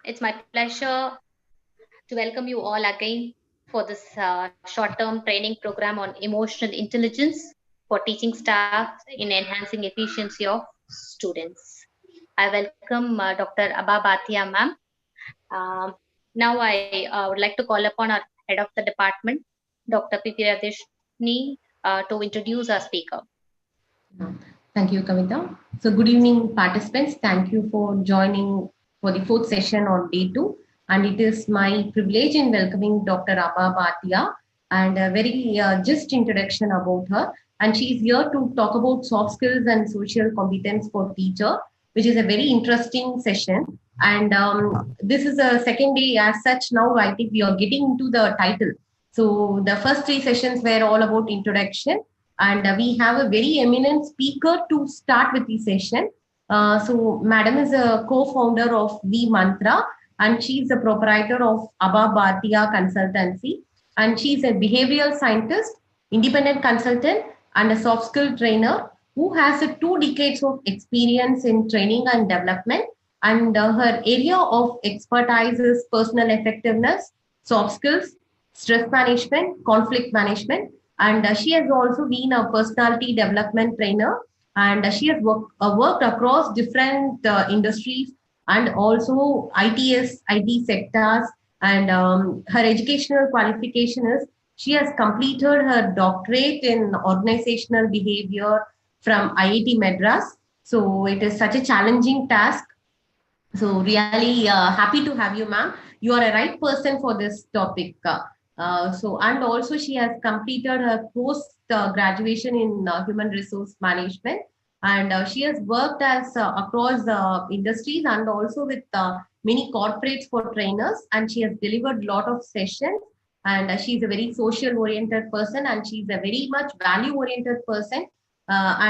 It's my pleasure to welcome you all again for this short-term training program on emotional intelligence for teaching staff in enhancing efficiency of students. I welcome Dr. Abba Bhatia ma'am. Um, Now I would like to call upon our head of the department, Dr. Pipiyadeshni, to introduce our speaker. Thank you, Kavita. So, good evening, participants. Thank you for joining for the fourth session on day two. And it is my privilege in welcoming Dr. Abha Bhatia and a very just introduction about her. And she is here to talk about soft skills and social competence for teacher, which is a very interesting session. And this is a second day as such. Now, I think we are getting into the title. So, the first three sessions were all about introduction and we have a very eminent speaker to start with the session. So, Madam is a co-founder of V Mantra, and she's a proprietor of Abha Bhatia Consultancy, and she's a behavioral scientist, independent consultant, and a soft skill trainer who has 2 decades of experience in training and development. And her area of expertise is personal effectiveness, soft skills, stress management, conflict management, and she has also been a personality development trainer, and she has worked across different industries and also IT sectors. And her educational qualification is she has completed her doctorate in organizational behavior from IIT Madras. So it is such a challenging task, so really happy to have you, ma'am. You are a right person for this topic. And also she has completed her post graduation in human resource management, and she has worked as across industries and also with many corporates for trainers, and she has delivered a lot of sessions. And she's a very social oriented person, and she's a very much value oriented person. Like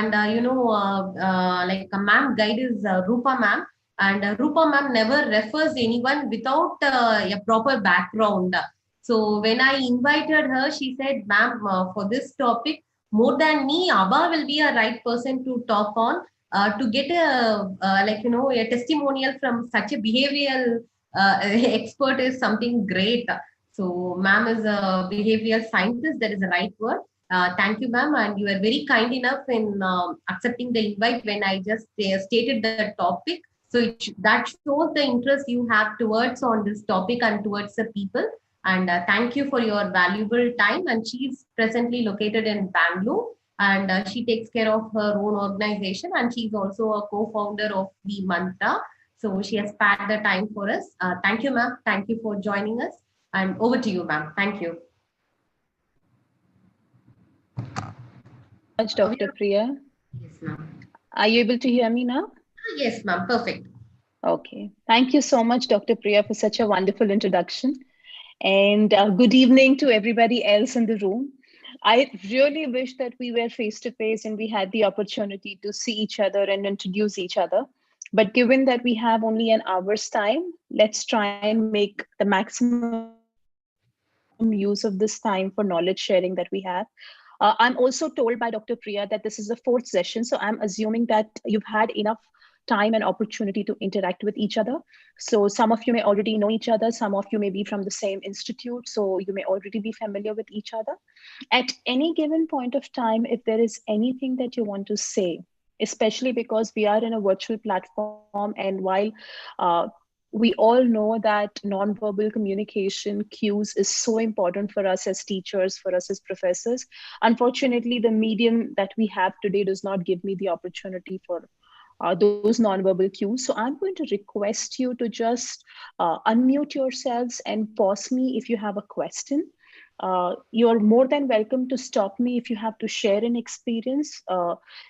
a ma'am guide is Rupa ma'am, and Rupa ma'am never refers anyone without a proper background. So when I invited her, she said, "Ma'am, for this topic, more than me, Abba will be a right person to talk on. To get a testimonial from such a behavioral expert is something great." So, ma'am is a behavioral scientist. That is the right word. Thank you, ma'am, and you are very kind enough in accepting the invite when I just stated the topic. So that shows the interest you have towards on this topic and towards the people. And thank you for your valuable time. And she is presently located in Bangalore, and she takes care of her own organization, and she's also a co-founder of the Mantra. So she has spared the time for us. Thank you, ma'am. Thank you for joining us. And over to you, ma'am. Thank you. Much, Dr. Priya. Yes, ma'am. Are you able to hear me now? Yes, ma'am. Perfect. Okay. Thank you so much, Dr. Priya, for such a wonderful introduction. And good evening to everybody else in the room. I really wish that we were face to face and we had the opportunity to see each other and introduce each other. But given that we have only an hour's time, let's try and make the maximum use of this time for knowledge sharing that we have. I'm also told by Dr. Priya that this is the fourth session. So I'm assuming that you've had enough time and opportunity to interact with each other. So some of you may already know each other. Some of you may be from the same institute. So you may already be familiar with each other. At any given point of time, if there is anything that you want to say, especially because we are in a virtual platform, and while uh, we all know that nonverbal communication cues is so important for us as teachers, for us as professors. Unfortunately, the medium that we have today does not give me the opportunity for those nonverbal cues. So I'm going to request you to just unmute yourselves and pause me if you have a question. You're more than welcome to stop me if you have to share an experience.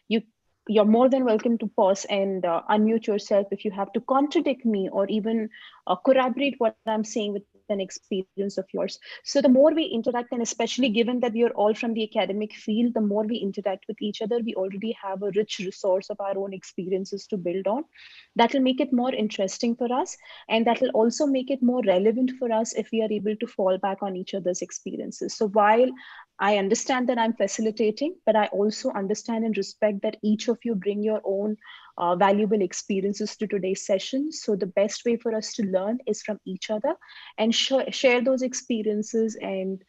You you're more than welcome to pause and unmute yourself if you have to contradict me or even corroborate what I'm saying with an experience of yours. So the more we interact, and especially given that we are all from the academic field, the more we interact with each other, we already have a rich resource of our own experiences to build on. That will make it more interesting for us, and that will also make it more relevant for us if we are able to fall back on each other's experiences. So while I understand that I'm facilitating, but I also understand and respect that each of you bring your own valuable experiences to today's session. So the best way for us to learn is from each other and share those experiences and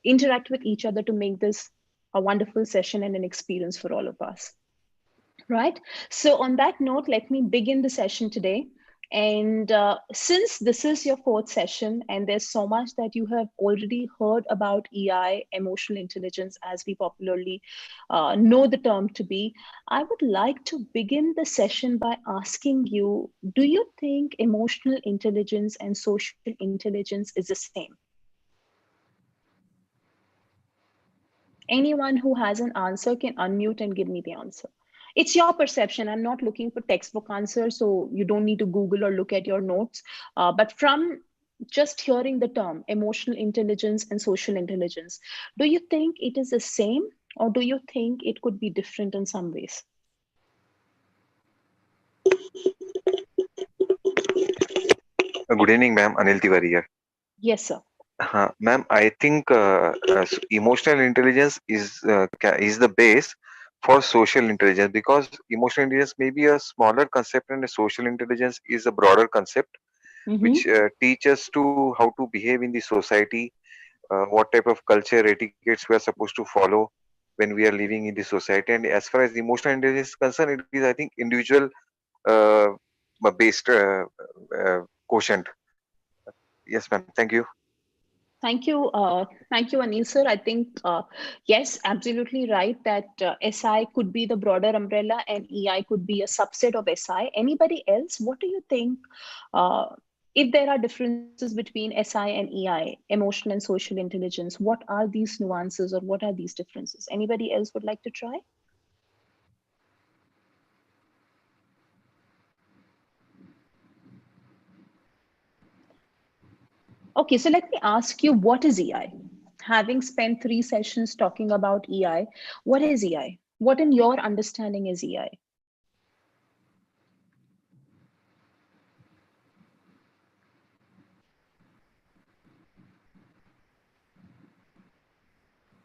interact with each other to make this a wonderful session and an experience for all of us. Right. So on that note, let me begin the session today. And since this is your fourth session and there's so much that you have already heard about EI, emotional intelligence, as we popularly know the term to be, I would like to begin the session by asking you, do you think emotional intelligence and social intelligence is the same? Anyone who has an answer can unmute and give me the answer. It's your perception. I'm not looking for textbook answers, so you don't need to Google or look at your notes. But from just hearing the term emotional intelligence and social intelligence, do you think it is the same, or do you think it could be different in some ways? Good evening, ma'am. Anil Tiwari here. Yes, sir. Ma'am, I think emotional intelligence is the base for social intelligence, because emotional intelligence may be a smaller concept and a social intelligence is a broader concept, Mm-hmm. which teaches to how to behave in the society, what type of culture etiquettes we are supposed to follow when we are living in the society. And as far as emotional intelligence is concerned, it is, I think, individual uh, based quotient. Yes, ma'am. Thank you. Thank you, Anil sir. I think yes, absolutely right that SI could be the broader umbrella and EI could be a subset of SI. Anybody else? What do you think? Uh, if there are differences between SI and EI, emotional and social intelligence, what are these nuances or what are these differences? Anybody else would like to try? Okay, so let me ask you, what is EI? Having spent 3 sessions talking about EI, what is EI? What in your understanding is EI?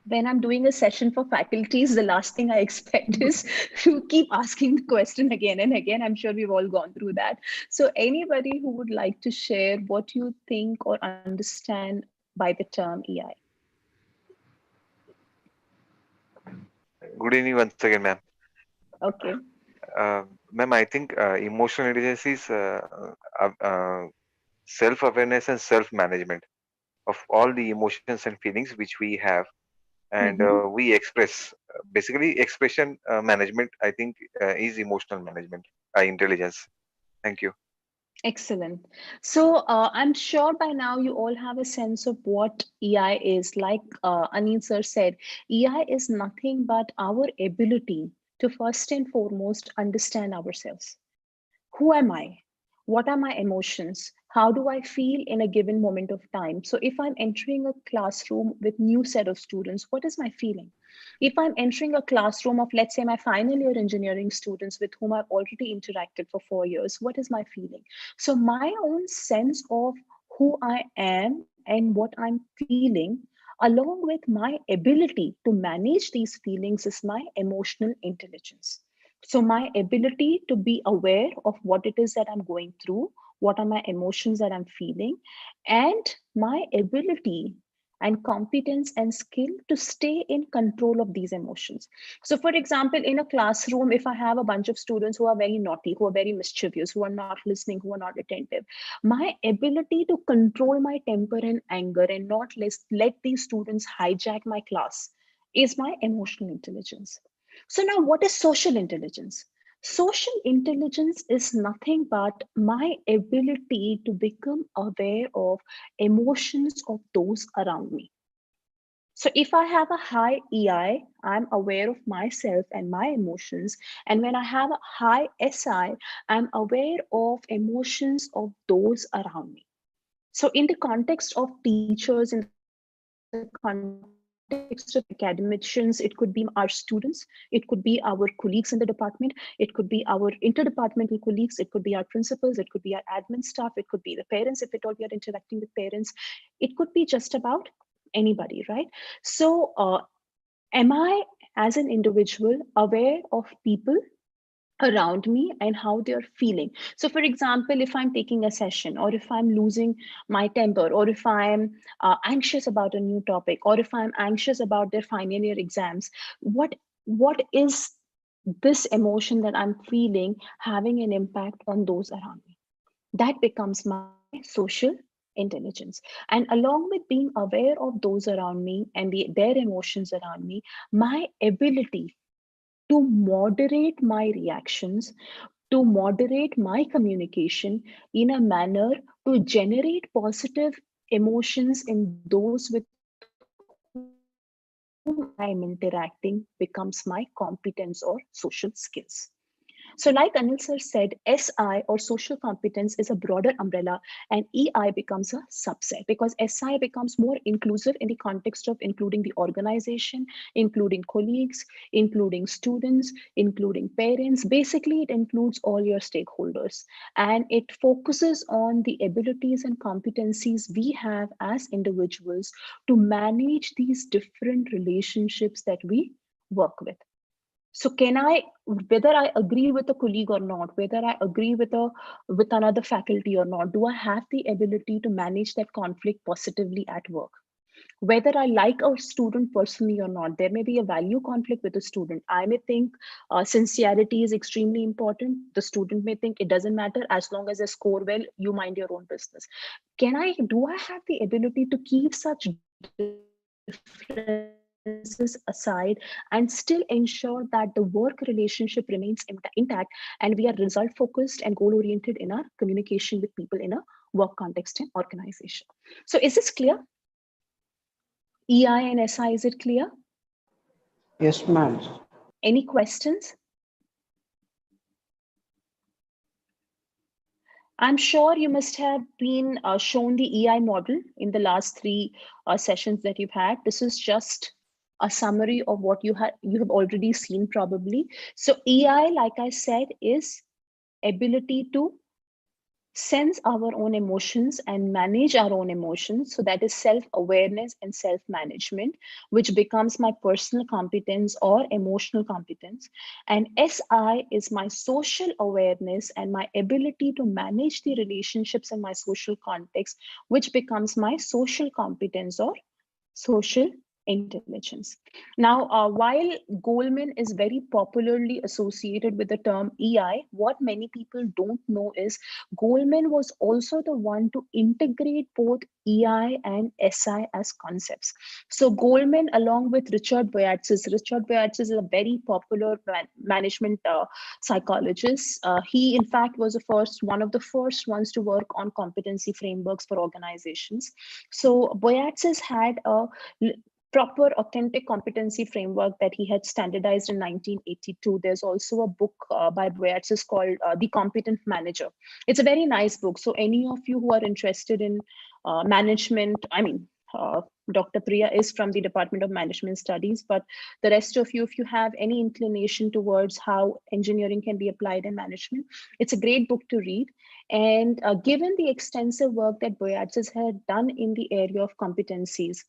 When I'm doing a session for faculties, the last thing I expect is to keep asking the question again and again. I'm sure we've all gone through that. So anybody who would like to share what you think or understand by the term EI? Good evening once again, ma'am. Okay. Ma'am, I think emotional intelligence is self-awareness and self-management of all the emotions and feelings which we have, and Mm-hmm. we express. Basically, expression management, I think, is emotional management, intelligence. Thank you. Excellent. So I'm sure by now you all have a sense of what EI is. Like Anil sir said, EI is nothing but our ability to first and foremost understand ourselves. Who am I? What are my emotions? How do I feel in a given moment of time? So if I'm entering a classroom with new set of students, what is my feeling? If I'm entering a classroom of, let's say, my final year engineering students with whom I've already interacted for 4 years, what is my feeling? So my own sense of who I am and what I'm feeling, along with my ability to manage these feelings, is my emotional intelligence. So, my ability to be aware of what it is that I'm going through, what are my emotions that I'm feeling, and my ability and competence and skill to stay in control of these emotions. So, for example, in a classroom, if I have a bunch of students who are very naughty, who are very mischievous, who are not listening, who are not attentive, my ability to control my temper and anger and not let these students hijack my class is my emotional intelligence. So, now what is social intelligence? Social intelligence is nothing but my ability to become aware of emotions of those around me. So, if I have a high EI, I'm aware of myself and my emotions. And when I have a high SI, I'm aware of emotions of those around me. So, in the context of teachers, in the context of academicians, it could be our students, it could be our colleagues in the department, it could be our interdepartmental colleagues, it could be our principals, it could be our admin staff, it could be the parents if at all we are interacting with parents. It could be just about anybody, right? So am I, as an individual, aware of people around me and how they're feeling? So for example, if I'm taking a session, or if I'm losing my temper, or if I'm anxious about a new topic, or if I'm anxious about their final year exams, what is this emotion that I'm feeling having an impact on those around me? That becomes my social intelligence. And along with being aware of those around me and their emotions around me, my ability to moderate my reactions, to moderate my communication in a manner to generate positive emotions in those with whom I am interacting becomes my competence or social skills. So, like Anil sir said, SI or social competence is a broader umbrella, and EI becomes a subset because SI becomes more inclusive in the context of including the organization, including colleagues, including students, including parents. Basically, it includes all your stakeholders, and it focuses on the abilities and competencies we have as individuals to manage these different relationships that we work with. So can I, whether I agree with a colleague or not, whether I agree with another faculty or not, do I have the ability to manage that conflict positively at work? Whether I like a student personally or not, there may be a value conflict with a student. I may think sincerity is extremely important. The student may think it doesn't matter, as long as they score well, you mind your own business. Do I have the ability to keep such differences aside and still ensure that the work relationship remains intact, and we are result focused and goal oriented in our communication with people in a work context and organization? So is this clear? EI and SI, is it clear? Yes, ma'am. Any questions? I'm sure you must have been shown the EI model in the last three sessions that you've had. This is just a summary of what you have already seen probably. So EI, like I said, is ability to sense our own emotions and manage our own emotions. So that is self-awareness and self-management, which becomes my personal competence or emotional competence. And SI is my social awareness and my ability to manage the relationships in my social context, which becomes my social competence or social intelligence. Now, while Goldman is very popularly associated with the term EI, what many people don't know is Goldman was also the one to integrate both EI and SI as concepts. So Goldman, along with Richard Boyatzis is a very popular management psychologist. He, in fact, was one of the first ones to work on competency frameworks for organizations. So Boyatzis had a proper authentic competency framework that he had standardized in 1982. There's also a book by Boyatzis called The Competent Manager. It's a very nice book. So any of you who are interested in management, Dr. Priya is from the Department of Management Studies, but the rest of you, if you have any inclination towards how engineering can be applied in management, it's a great book to read. And given the extensive work that Boyatzis had done in the area of competencies,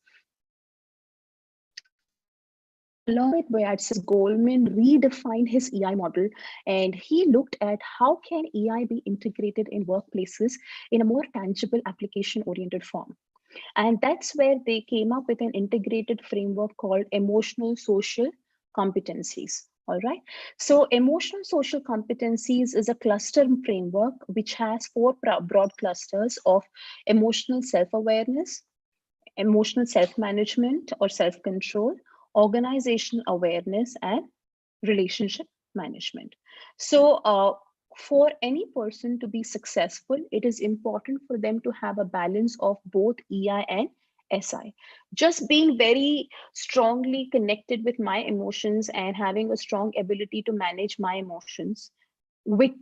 along with Boyatzis, Goldman redefined his EI model, and he looked at how can EI be integrated in workplaces in a more tangible application-oriented form. And that's where they came up with an integrated framework called emotional social competencies. All right. So emotional social competencies is a cluster framework which has four broad clusters of emotional self-awareness, emotional self-management or self-control, organizational awareness, and relationship management. So for any person to be successful, it is important for them to have a balance of both EI and SI. Just being very strongly connected with my emotions and having a strong ability to manage my emotions with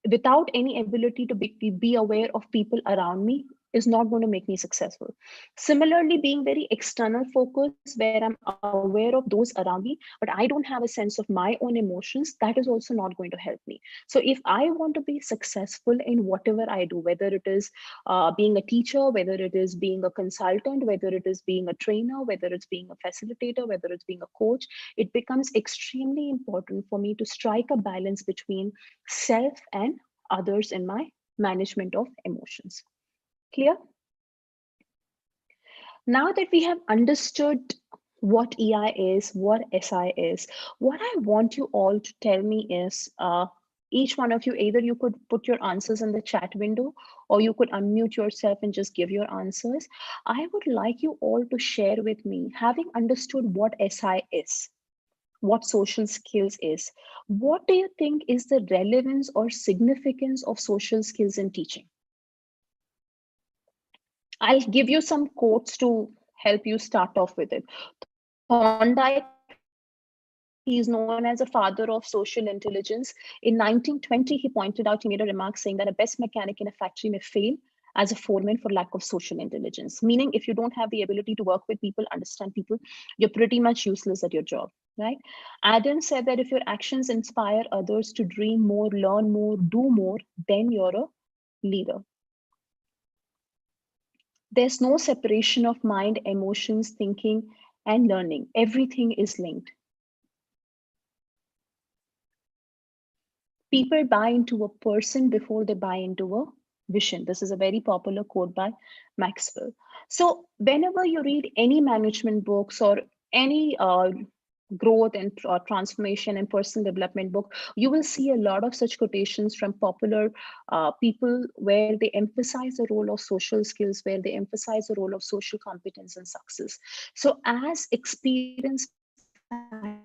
without any ability to be aware of people around me is not going to make me successful. Similarly, being very external focused, where I'm aware of those around me, but I don't have a sense of my own emotions, that is also not going to help me. So if I want to be successful in whatever I do, whether it is being a teacher, whether it is being a consultant, whether it is being a trainer, whether it's being a facilitator, whether it's being a coach, it becomes extremely important for me to strike a balance between self and others in my management of emotions. Clear? Now that we have understood what EI is, what SI is, what I want you all to tell me is, each one of you, either you could put your answers in the chat window, or you could unmute yourself and just give your answers. I would like you all to share with me, having understood what SI is, what social skills is, what do you think is the relevance or significance of social skills in teaching? I'll give you some quotes to help you start off with it. Thorndike, he's known as a father of social intelligence. In 1920, he pointed out, he made a remark saying that a best mechanic in a factory may fail as a foreman for lack of social intelligence. Meaning, if you don't have the ability to work with people, understand people, you're pretty much useless at your job, right? Adam said that if your actions inspire others to dream more, learn more, do more, then you're a leader. There's no separation of mind, emotions, thinking, and learning. Everything is linked. People buy into a person before they buy into a vision. This is a very popular quote by Maxwell. So whenever you read any management books or any growth and transformation and personal development book, you will see a lot of such quotations from popular people where they emphasize the role of social skills, where they emphasize the role of social competence and success. So as experienced faculty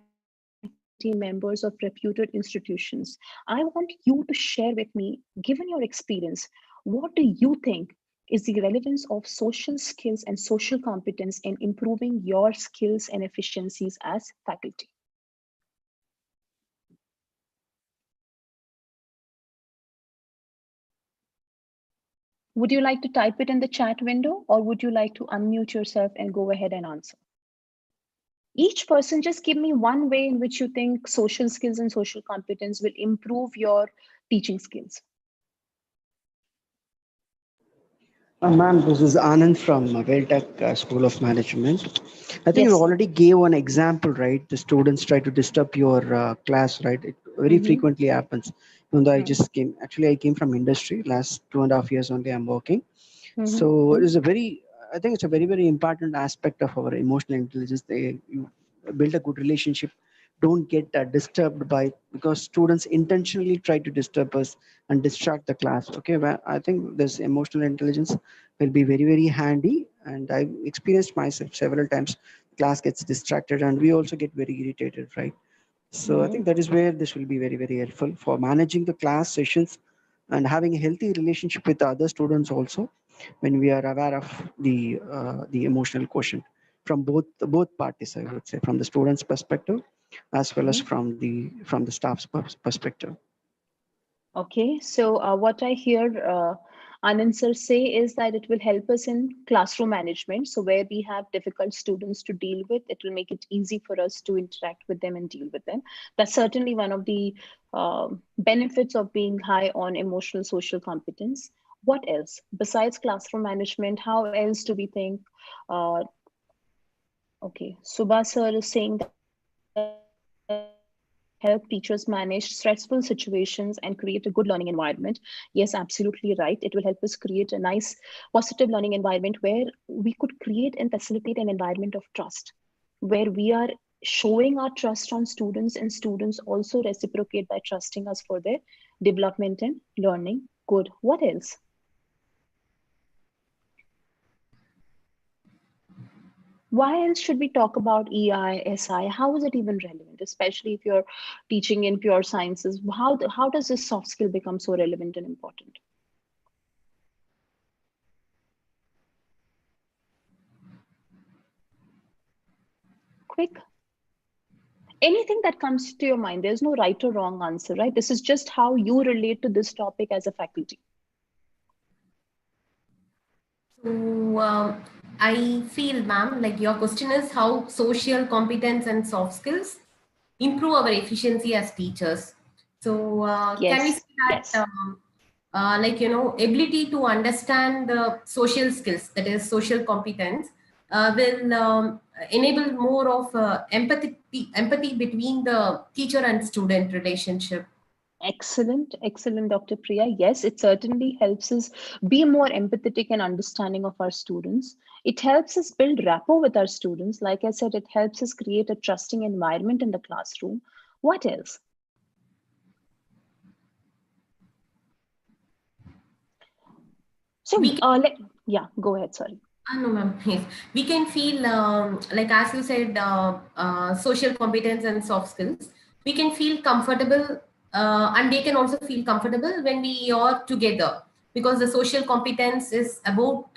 members of reputed institutions, I want you to share with me, given your experience, what do you think is the relevance of social skills and social competence in improving your skills and efficiencies as faculty? Would you like to type it in the chat window, or would you like to unmute yourself and go ahead and answer? Each person, just give me one way in which you think social skills and social competence will improve your teaching skills. Ma'am, this is Anand from Welltech School of Management. I think you Yes. already gave one example, right? The students try to disturb your class, right? It very frequently happens. Even though I just came, actually, I came from industry. Last 2.5 years only I'm working. So it is a very, I think it's a very, very important aspect of our emotional intelligence. You build a good relationship, don't get disturbed by, because students intentionally try to disturb us and distract the class. Okay, well, I think this emotional intelligence will be very, very handy. And I've experienced myself several times. Class gets distracted and we also get very irritated, right? So I think that is where this will be very, very helpful for managing the class sessions and having a healthy relationship with the other students also, when we are aware of the emotional quotient from both parties, I would say, from the students' perspective as well as from the staff's perspective. Okay, so what I hear Anand sir say is that it will help us in classroom management. So where we have difficult students to deal with, it will make it easy for us to interact with them and deal with them. That's certainly one of the benefits of being high on emotional social competence. What else? Besides classroom management, how else do we think? Uh, okay, Subha sir is saying that it will help teachers manage stressful situations and create a good learning environment. Yes, absolutely right. It will help us create a nice positive learning environment where we could create and facilitate an environment of trust, where we are showing our trust on students and students also reciprocate by trusting us for their development and learning. Good. What else? Why else should we talk about EI, SI? How is it even relevant, especially if you're teaching in pure sciences? How does this soft skill become so relevant and important? Quick. Anything that comes to your mind. There's no right or wrong answer, right? This is just how you relate to this topic as a faculty. So I feel, ma'am, like your question is how social competence and soft skills improve our efficiency as teachers. So can we Yes, say that, yes. like, ability to understand the social skills, that is social competence, will enable more of empathy between the teacher and student relationship. Excellent, excellent, Dr. Priya. Yes, it certainly helps us be more empathetic and understanding of our students. It helps us build rapport with our students. Like I said, it helps us create a trusting environment in the classroom. What else? We So, can yeah, go ahead. Sorry. No, ma'am. Yes, we can feel like as you said, social competence and soft skills. We can feel comfortable, and they can also feel comfortable when we are together, because the social competence is about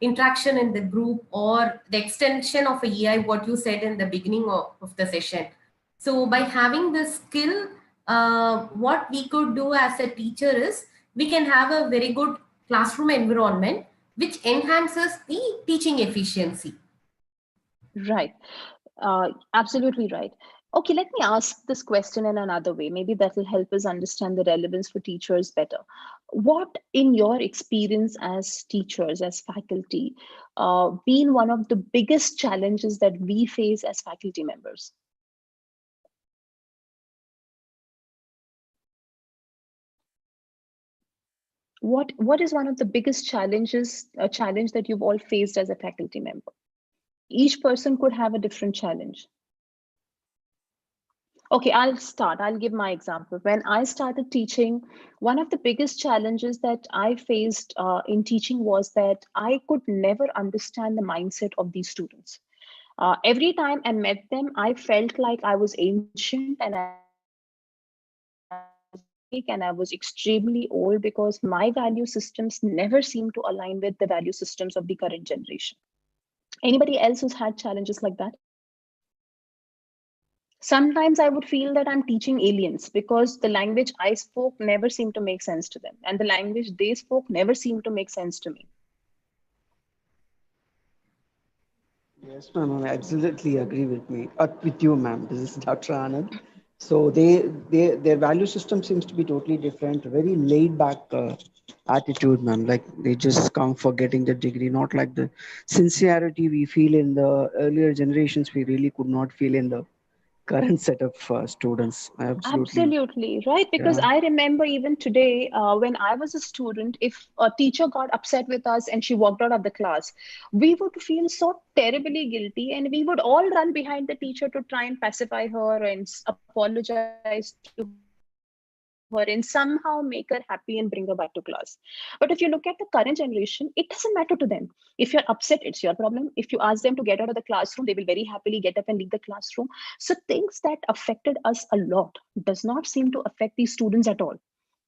interaction in the group or the extension of a EI. What you said in the beginning of the session. So by having this skill, what we could do as a teacher is we can have a very good classroom environment which enhances the teaching efficiency. Right. Absolutely right. Okay, let me ask this question in another way. Maybe that will help us understand the relevance for teachers better. What, in your experience as teachers, as faculty, been one of the biggest challenges that we face as faculty members? What is one of the biggest challenges, a challenge that you've all faced as a faculty member? Each person could have a different challenge. Okay, I'll start. I'll give my example. When I started teaching, one of the biggest challenges that I faced in teaching was that I could never understand the mindset of these students. Every time I met them, I felt like I was ancient and I was archaic and I was extremely old because my value systems never seemed to align with the value systems of the current generation. Anybody else who's had challenges like that? Sometimes I would feel that I'm teaching aliens because the language I spoke never seemed to make sense to them, and the language they spoke never seemed to make sense to me. Yes, ma'am, I absolutely agree with you, ma'am. This is Dr. Anand. So their value system seems to be totally different. Very laid back attitude, ma'am. Like they just come for getting the degree, not like the sincerity we feel in the earlier generations. We really could not feel in the current set of students. Absolutely, Absolutely, right? Because yeah. I remember even today, when I was a student, if a teacher got upset with us and she walked out of the class, we would feel so terribly guilty and we would all run behind the teacher to try and pacify her and apologize to her and somehow make her happy and bring her back to class. But if you look at the current generation, it doesn't matter to them. If you're upset, it's your problem. If you ask them to get out of the classroom, they will very happily get up and leave the classroom. So things that affected us a lot does not seem to affect these students at all.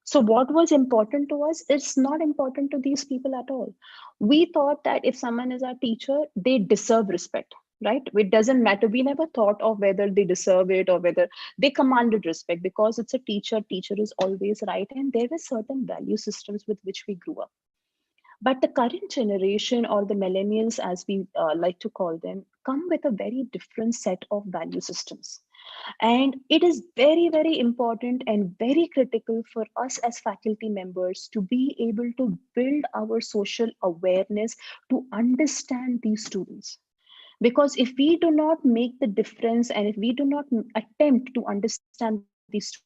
So what was important to us is not important to these people at all. We thought that if someone is our teacher, they deserve respect, right? It doesn't matter. We never thought of whether they deserve it or whether they commanded respect because it's a teacher. Teacher is always right. And there were certain value systems with which we grew up. But the current generation or the millennials, as we like to call them, come with a very different set of value systems. And it is very, very important and very critical for us as faculty members to be able to build our social awareness to understand these students. Because if we do not make the difference and if we do not attempt to understand these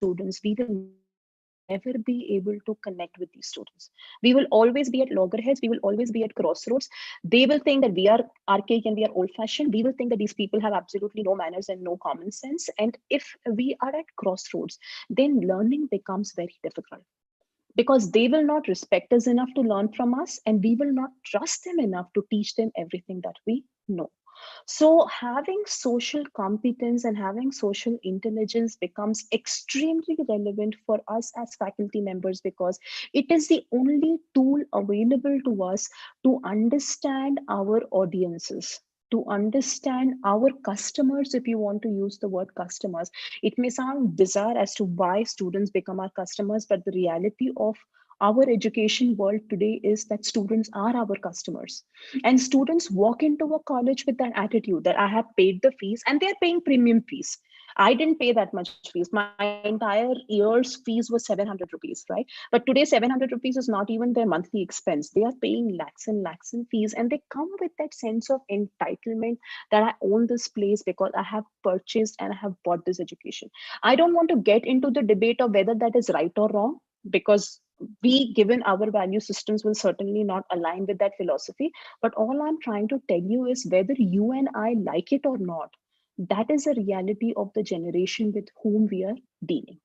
students, we will never be able to connect with these students. We will always be at loggerheads. We will always be at crossroads. They will think that we are archaic and we are old fashioned. We will think that these people have absolutely no manners and no common sense. And if we are at crossroads, then learning becomes very difficult because they will not respect us enough to learn from us and we will not trust them enough to teach them everything that we know. So having social competence and having social intelligence becomes extremely relevant for us as faculty members because it is the only tool available to us to understand our audiences, to understand our customers. If you want to use the word customers, it may sound bizarre as to why students become our customers, but the reality of Our education world today is that students are our customers. And students walk into a college with that attitude that I have paid the fees and they're paying premium fees. I didn't pay that much fees. My entire year's fees was 700 rupees, right? But today, 700 rupees is not even their monthly expense. They are paying lakhs and lakhs in fees, and they come with that sense of entitlement that I own this place because I have purchased and I have bought this education. I don't want to get into the debate of whether that is right or wrong, because we, given our value systems, will certainly not align with that philosophy. But all I'm trying to tell you is whether you and I like it or not, that is a reality of the generation with whom we are dealing.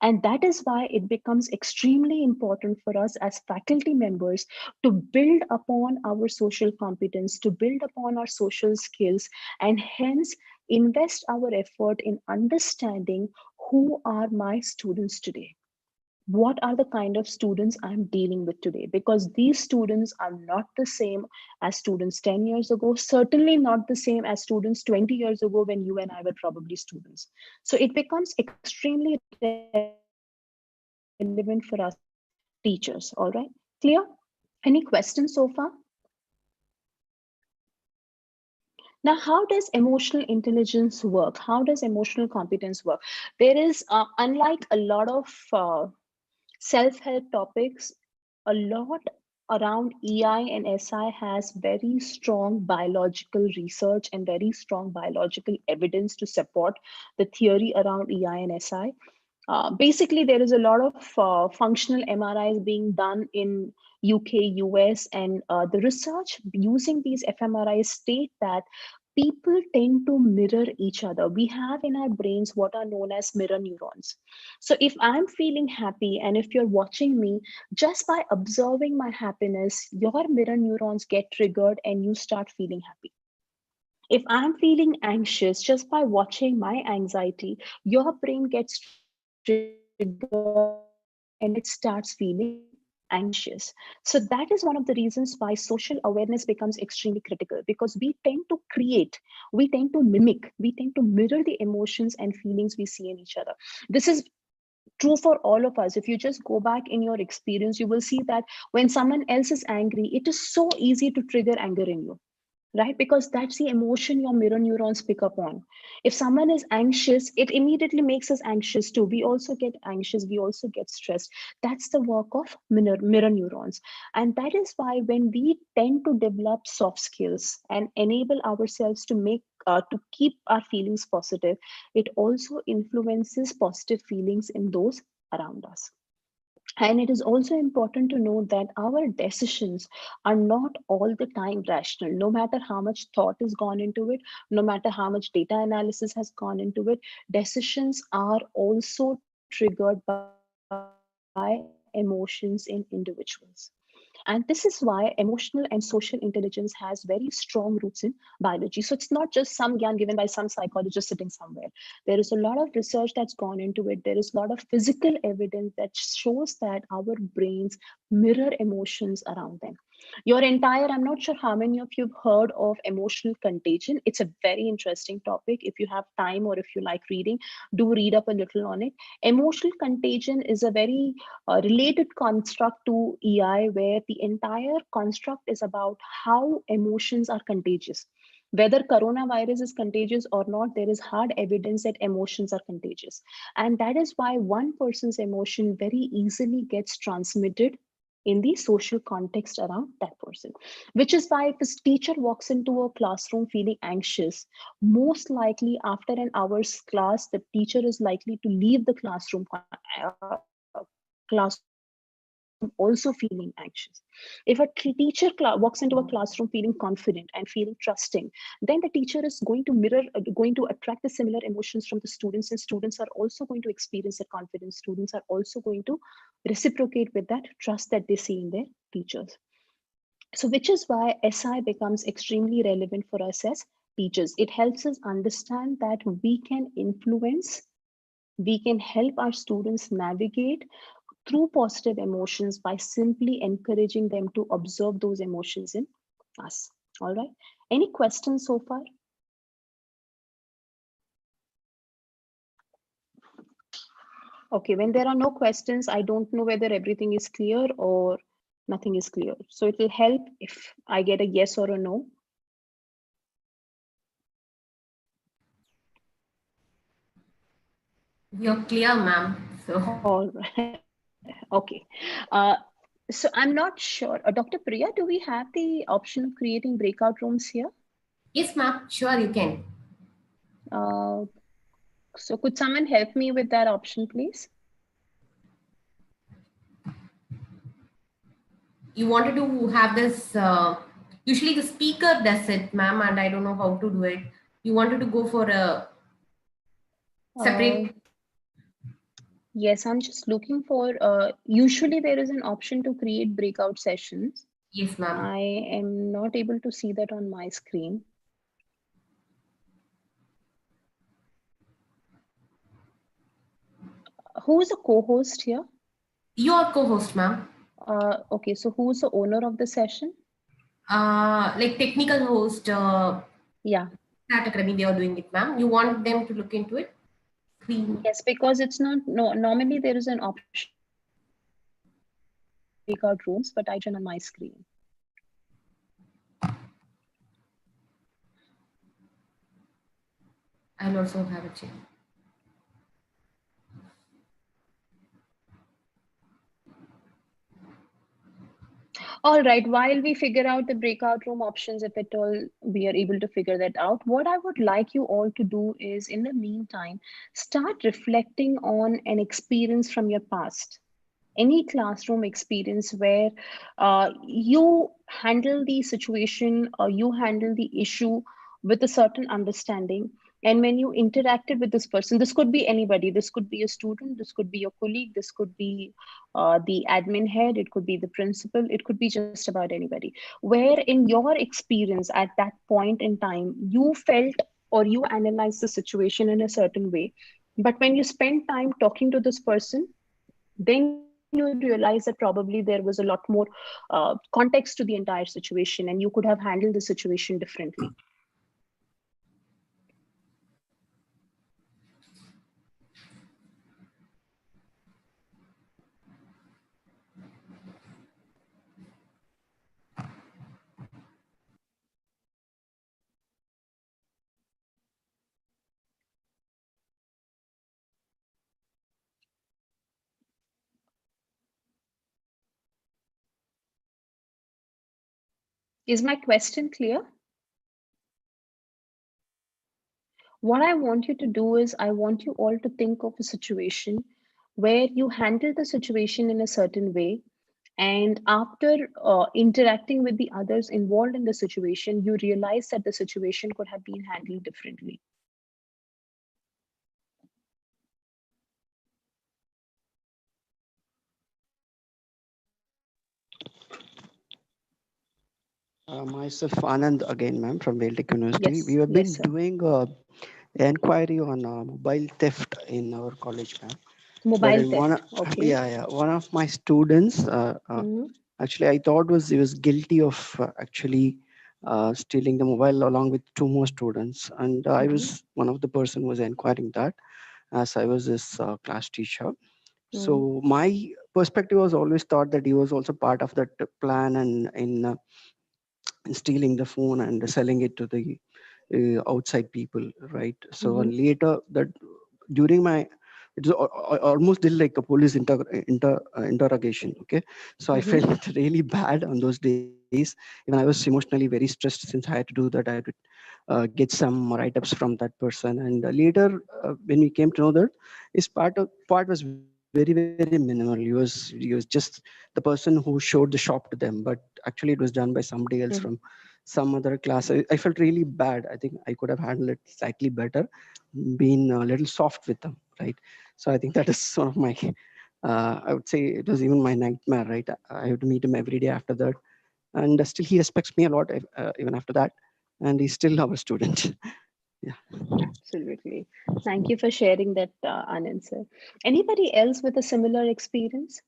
And that is why it becomes extremely important for us as faculty members to build upon our social competence, to build upon our social skills, and hence invest our effort in understanding who are my students today. What are the kind of students I'm dealing with today? Because these students are not the same as students 10 years ago, certainly not the same as students 20 years ago when you and I were probably students. So it becomes extremely relevant for us as teachers. All right, clear? Any questions so far? Now, how does emotional intelligence work? How does emotional competence work? There is, unlike a lot of self-help topics, a lot around EI and SI has very strong biological research and very strong biological evidence to support the theory around EI and SI. Basically, there is a lot of functional MRIs being done in UK, US, and the research using these fMRIs state that people tend to mirror each other. We have in our brains what are known as mirror neurons. So if I'm feeling happy and if you're watching me, just by observing my happiness, your mirror neurons get triggered and you start feeling happy. If I'm feeling anxious, just by watching my anxiety, your brain gets triggered and it starts feeling anxious. So that is one of the reasons why social awareness becomes extremely critical, because we tend to mimic, we tend to mirror the emotions and feelings we see in each other. This is true for all of us. If you just go back in your experience, you will see that when someone else is angry, it is so easy to trigger anger in you, right? Because that's the emotion your mirror neurons pick up on. If someone is anxious, it immediately makes us anxious too. We also get anxious, we also get stressed. That's the work of mirror neurons. And that is why when we tend to develop soft skills and enable ourselves to make to keep our feelings positive, it also influences positive feelings in those around us. And it is also important to note that our decisions are not all the time rational. No matter how much thought has gone into it, no matter how much data analysis has gone into it, decisions are also triggered by emotions in individuals. And this is why emotional and social intelligence has very strong roots in biology. So it's not just some gyan given by some psychologist sitting somewhere. There is a lot of research that's gone into it. There is a lot of physical evidence that shows that our brains mirror emotions around them. I'm not sure how many of you have heard of emotional contagion. It's a very interesting topic. If you have time or if you like reading, do read up a little on it. Emotional contagion is a very related construct to EI, where the entire construct is about how emotions are contagious. Whether coronavirus is contagious or not, there is hard evidence that emotions are contagious. And that is why one person's emotion very easily gets transmitted in the social context around that person. Which is why if a teacher walks into a classroom feeling anxious, most likely after an hour's class, the teacher is likely to leave the classroom also feeling anxious. If a teacher walks into a classroom feeling confident and feeling trusting, then the teacher is going to attract the similar emotions from the students, and students are also going to experience that confidence. Students are also going to reciprocate with that trust that they see in their teachers. So, which is why SI becomes extremely relevant for us as teachers. It helps us understand that we can influence, we can help our students navigate through positive emotions by simply encouraging them to observe those emotions in us. All right. Any questions so far? Okay, when there are no questions, I don't know whether everything is clear or nothing is clear. So it will help if I get a yes or a no. You're clear, ma'am. So All right. Okay. So I'm not sure. Dr. Priya, do we have the option of creating breakout rooms here? yes, ma'am. Sure, you can. Uh, so could someone help me with that option, please? You wanted to have this. Usually, the speaker does it, ma'am, and I don't know how to do it. You wanted to go for a Uh, separate. yes, I'm just looking for, usually there is an option to create breakout sessions. Yes, ma'am. I am not able to see that on my screen. Who's the co-host here? Your co-host, ma'am. Okay, so who's the owner of the session? Like technical host, Yeah, Academy, they are doing it, ma'am. You want them to look into it? Screen. yes, because it's not, no, normally there is an option breakout rooms, but I on my screen. I'll also have a check. All right, while we figure out the breakout room options, if at all we are able to figure that out, what I would like you all to do is, in the meantime, start reflecting on an experience from your past. Any classroom experience where you handle the situation or you handle the issue with a certain understanding. And when you interacted with this person, this could be anybody, this could be a student, this could be your colleague, this could be the admin head, it could be the principal, it could be just about anybody, where in your experience at that point in time, you felt or you analyzed the situation in a certain way. But when you spend time talking to this person, then you realize that probably there was a lot more context to the entire situation and you could have handled the situation differently. Is my question clear? What I want you to do is, I want you all to think of a situation where you handle the situation in a certain way. And after interacting with the others involved in the situation, you realize that the situation could have been handled differently. Myself, Anand again, ma'am, from Tech University. We Yes, have yes, been sir. doing inquiry on mobile theft in our college, ma'am. Mobile Wherein theft. Okay. one of my students, Mhm, actually, I thought he was guilty of actually stealing the mobile along with two more students, and I mhm, was one of the person who was inquiring that, as I was his class teacher. mhm, So my perspective was always thought that he was also part of that plan and in stealing the phone and selling it to the outside people, right? So mhm, and later that during my it was almost did like a police interrogation. Okay, so I mhm, felt really bad on those days. Even I was emotionally very stressed since I had to do that. I had to get some write-ups from that person, and later when we came to know that his part was very minimal. He was just the person who showed the shop to them, but actually it was done by somebody else from mhm. some other class. I felt really bad. I think I could have handled it slightly better, been a little soft with them, right? So I think that is one of my, I would say it was even my nightmare, right? I have to meet him every day after that. And still he respects me a lot even after that. And he's still our student. Yeah. Absolutely. Thank you for sharing that, Anand sir. Anybody else with a similar experience?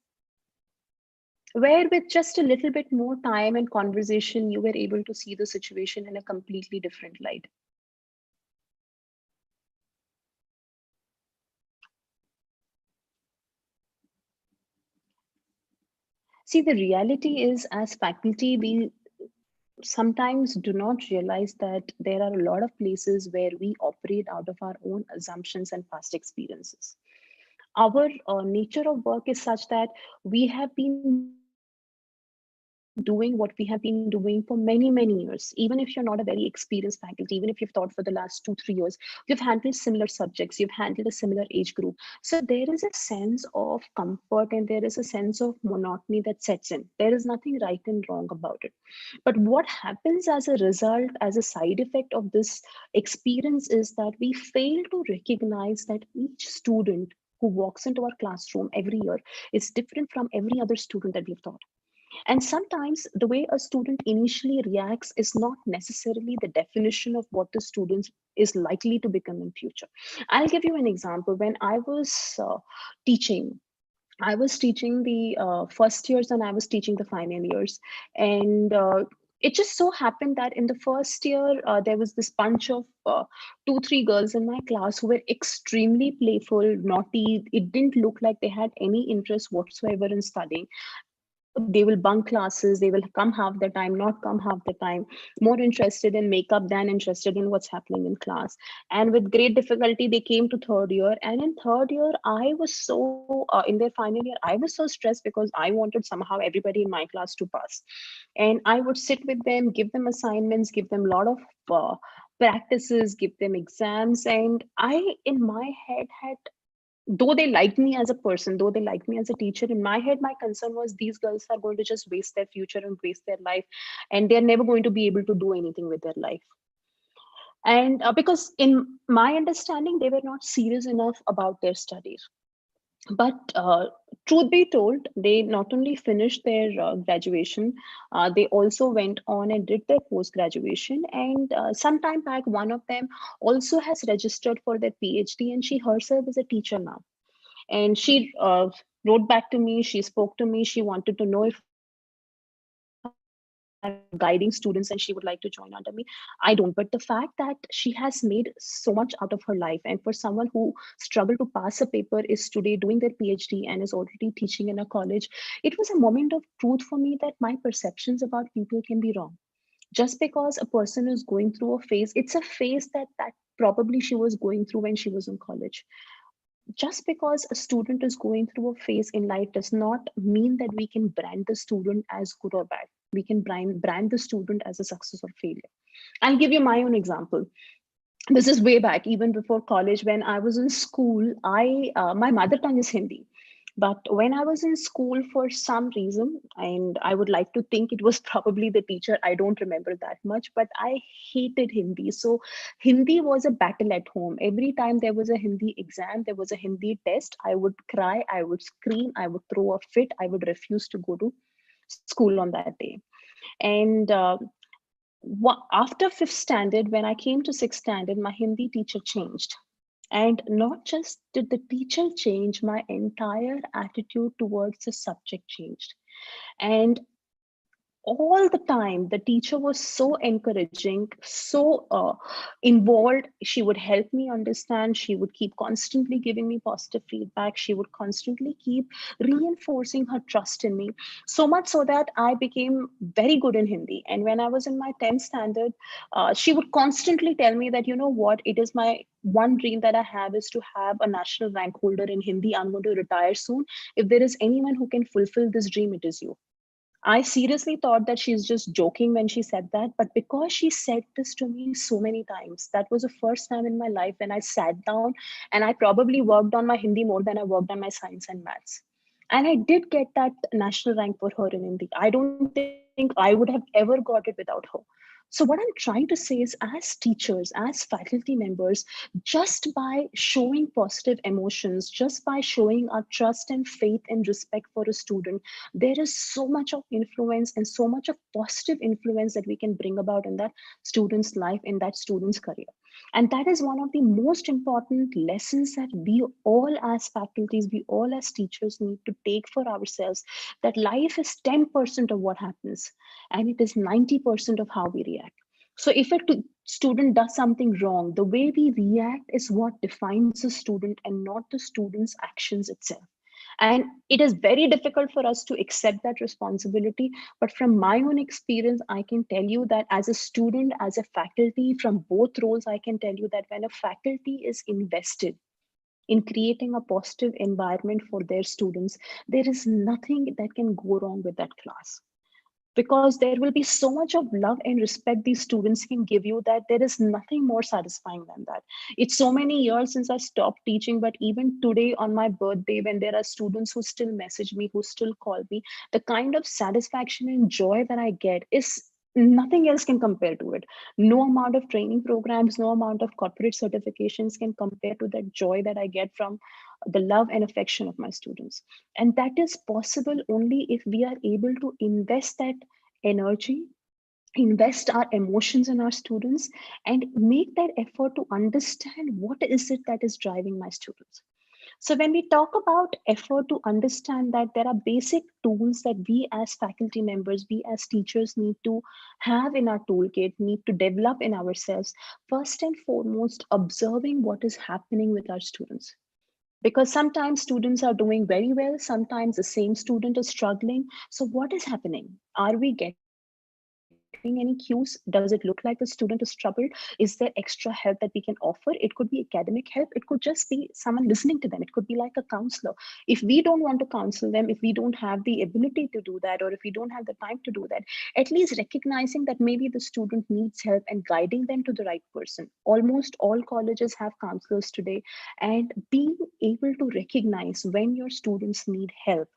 Where with just a little bit more time and conversation, you were able to see the situation in a completely different light. See, the reality is, as faculty, we sometimes do not realize that there are a lot of places where we operate out of our own assumptions and past experiences. Our nature of work is such that we have been doing what we have been doing for many, many years. Even if you're not a very experienced faculty, even if you've taught for the last 2, 3 years, you've handled similar subjects, you've handled a similar age group. So there is a sense of comfort and there is a sense of monotony that sets in. There is nothing right and wrong about it. But what happens as a result, as a side effect of this experience, is that we fail to recognize that each student who walks into our classroom every year is different from every other student that we've taught. And sometimes the way a student initially reacts is not necessarily the definition of what the student is likely to become in future. I'll give you an example. When I was teaching, I was teaching the first years and I was teaching the final years. And it just so happened that in the first year, there was this bunch of 2, 3 girls in my class who were extremely playful, naughty. It didn't look like they had any interest whatsoever in studying. They will bunk classes, they will come half the time, not come half the time, more interested in makeup than interested in what's happening in class. And with great difficulty they came to third year, and in third year I was so in their final year I was so stressed because I wanted somehow everybody in my class to pass. And I would sit with them, give them assignments, give them a lot of uh, practices, give them exams. And I in my head had, though they liked me as a person, though they liked me as a teacher, in my head, my concern was these girls are going to just waste their future and waste their life, and they're never going to be able to do anything with their life. And because in my understanding, they were not serious enough about their studies. But truth be told, they not only finished their graduation, they also went on and did their post graduation. And some time back, one of them also has registered for their PhD, and she herself is a teacher now. And she wrote back to me, she spoke to me, she wanted to know if I'm guiding students and she would like to join under me. I don't, but the fact that she has made so much out of her life, and for someone who struggled to pass a paper is today doing their PhD and is already teaching in a college, it was a moment of truth for me that my perceptions about people can be wrong. Just because a person is going through a phase, it's a phase that probably she was going through when she was in college. Just because a student is going through a phase in life does not mean that we can brand the student as good or bad. We can brand the student as a success or failure. I'll give you my own example. This is way back, even before college. When I was in school, my mother tongue is Hindi. But when I was in school, for some reason, and I would like to think it was probably the teacher, I don't remember that much, but I hated Hindi. So Hindi was a battle at home. Every time there was a Hindi exam, there was a Hindi test, I would cry, I would scream, I would throw a fit, I would refuse to go to school on that day. And after fifth standard, when I came to sixth standard, my Hindi teacher changed. And not just did the teacher change, my entire attitude towards the subject changed. And all the time the teacher was so encouraging, so involved. She would help me understand, she would keep constantly giving me positive feedback, she would constantly keep reinforcing her trust in me, so much so that I became very good in Hindi. And when I was in my 10th standard, she would constantly tell me that, you know what, it is my one dream that I have is to have a national rank holder in Hindi. I'm going to retire soon. If there is anyone who can fulfill this dream, it is you. I seriously thought that she's just joking when she said that, but because she said this to me so many times, that was the first time in my life when I sat down and I probably worked on my Hindi more than I worked on my science and maths. And I did get that national rank for her in Hindi. I don't think I would have ever got it without her. So, what I'm trying to say is, as teachers, as faculty members, just by showing positive emotions, just by showing our trust and faith and respect for a student, there is so much of influence and so much of positive influence that we can bring about in that student's life, in that student's career. And that is one of the most important lessons that we all as faculties, we all as teachers need to take for ourselves, that life is 10% of what happens and it is 90% of how we react. So if a student does something wrong, the way we react is what defines the student and not the student's actions itself. And it is very difficult for us to accept that responsibility. But from my own experience, I can tell you that as a student, as a faculty, from both roles, I can tell you that when a faculty is invested in creating a positive environment for their students, there is nothing that can go wrong with that class, because there will be so much of love and respect these students can give you that there is nothing more satisfying than that. It's so many years since I stopped teaching, but even today on my birthday, when there are students who still message me, who still call me, the kind of satisfaction and joy that I get is nothing else can compare to it. No amount of training programs, no amount of corporate certifications can compare to that joy that I get from the love and affection of my students. And that is possible only if we are able to invest that energy, invest our emotions in our students, and make that effort to understand what is it that is driving my students. So when we talk about effort to understand that, there are basic tools that we as faculty members, we as teachers need to have in our toolkit, need to develop in ourselves. First and foremost, observing what is happening with our students, because sometimes students are doing very well, sometimes the same student is struggling. So what is happening? Are we getting any cues? Does it look like the student is troubled? Is there extra help that we can offer? It could be academic help, it could just be someone listening to them, it could be like a counselor. If we don't want to counsel them, if we don't have the ability to do that, or if we don't have the time to do that, at least recognizing that maybe the student needs help and guiding them to the right person. Almost all colleges have counselors today, and being able to recognize when your students need help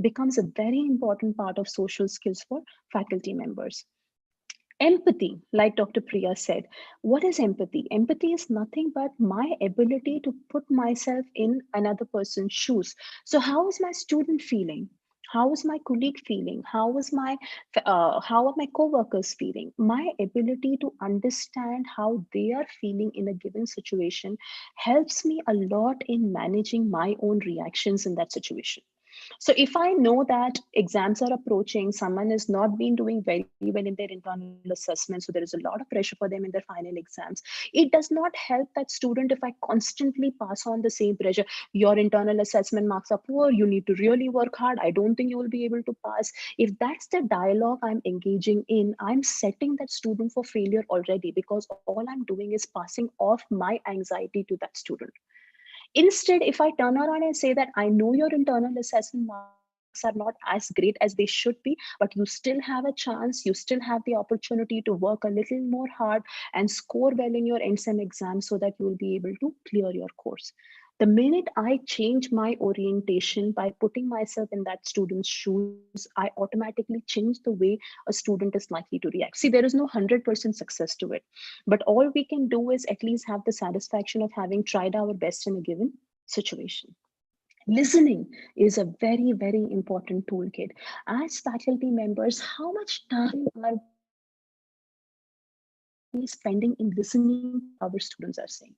becomes a very important part of social skills for faculty members. Empathy, like Dr. Priya said, what is empathy? Empathy is nothing but my ability to put myself in another person's shoes. So, how is my student feeling? How is my colleague feeling? How are my co-workers feeling? My ability to understand how they are feeling in a given situation helps me a lot in managing my own reactions in that situation. So if I know that exams are approaching, someone is not been doing very well in their internal assessment, so there is a lot of pressure for them in their final exams, it does not help that student if I constantly pass on the same pressure. Your internal assessment marks are poor, you need to really work hard, I don't think you will be able to pass. If that's the dialogue I'm engaging in, I'm setting that student for failure already, because all I'm doing is passing off my anxiety to that student. Instead, if I turn around and say that I know your internal assessment marks are not as great as they should be, but you still have a chance, you still have the opportunity to work a little more hard and score well in your NSEM exam so that you will be able to clear your course. The minute I change my orientation by putting myself in that student's shoes, I automatically change the way a student is likely to react. See, there is no 100% success to it, but all we can do is at least have the satisfaction of having tried our best in a given situation. Listening is a very, very important toolkit. As faculty members, how much time are we spending in listening to what our students are saying?